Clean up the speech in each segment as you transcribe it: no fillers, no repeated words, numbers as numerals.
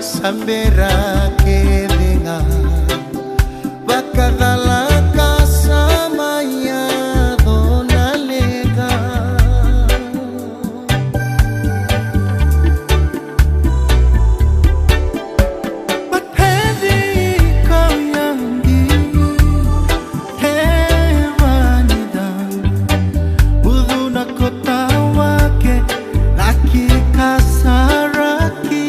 Sambera que venga, bakadala kasama ya dona lega. Bathedi kau yang di hewanidan, uduna kota wake laki kasaraki.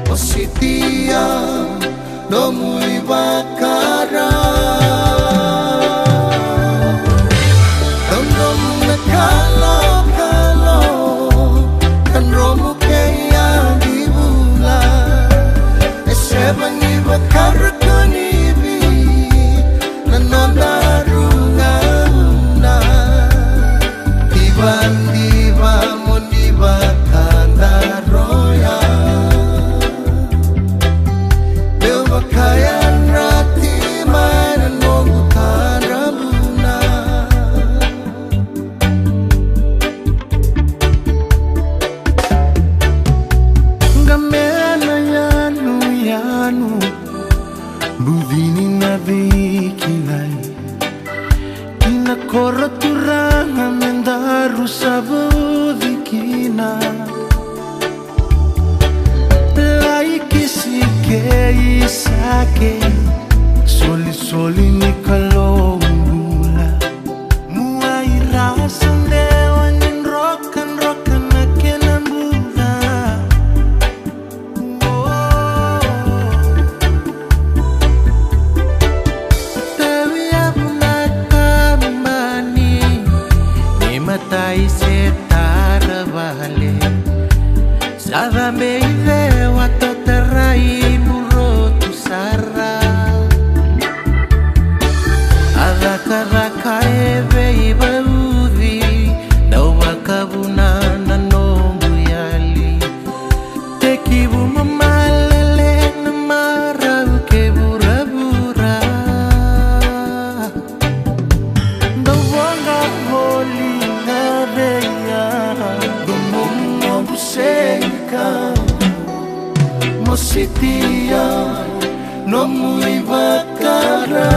Ositia no muy bakara dom nakalo kan romu kaya dibula esebangi bakara kunibi nanonda rungana diba mondiba kanda roya. Kayan rati mainan mongutan rabuna Gamena yanu Buvini na vikilai Kina koroturang amendaru sabu vikina Isake soli ni kalongula muai rasande wanin rokan akenan buda Dewi abuna kambani ni matai setara vale sada meide wato terai Raka ebe ibaudhi na wakabuna na nongu yali Tekibu mamalele na marau ke bura-bura Ndawanga holi na beya Gumungo buseka Mositia no muy bakara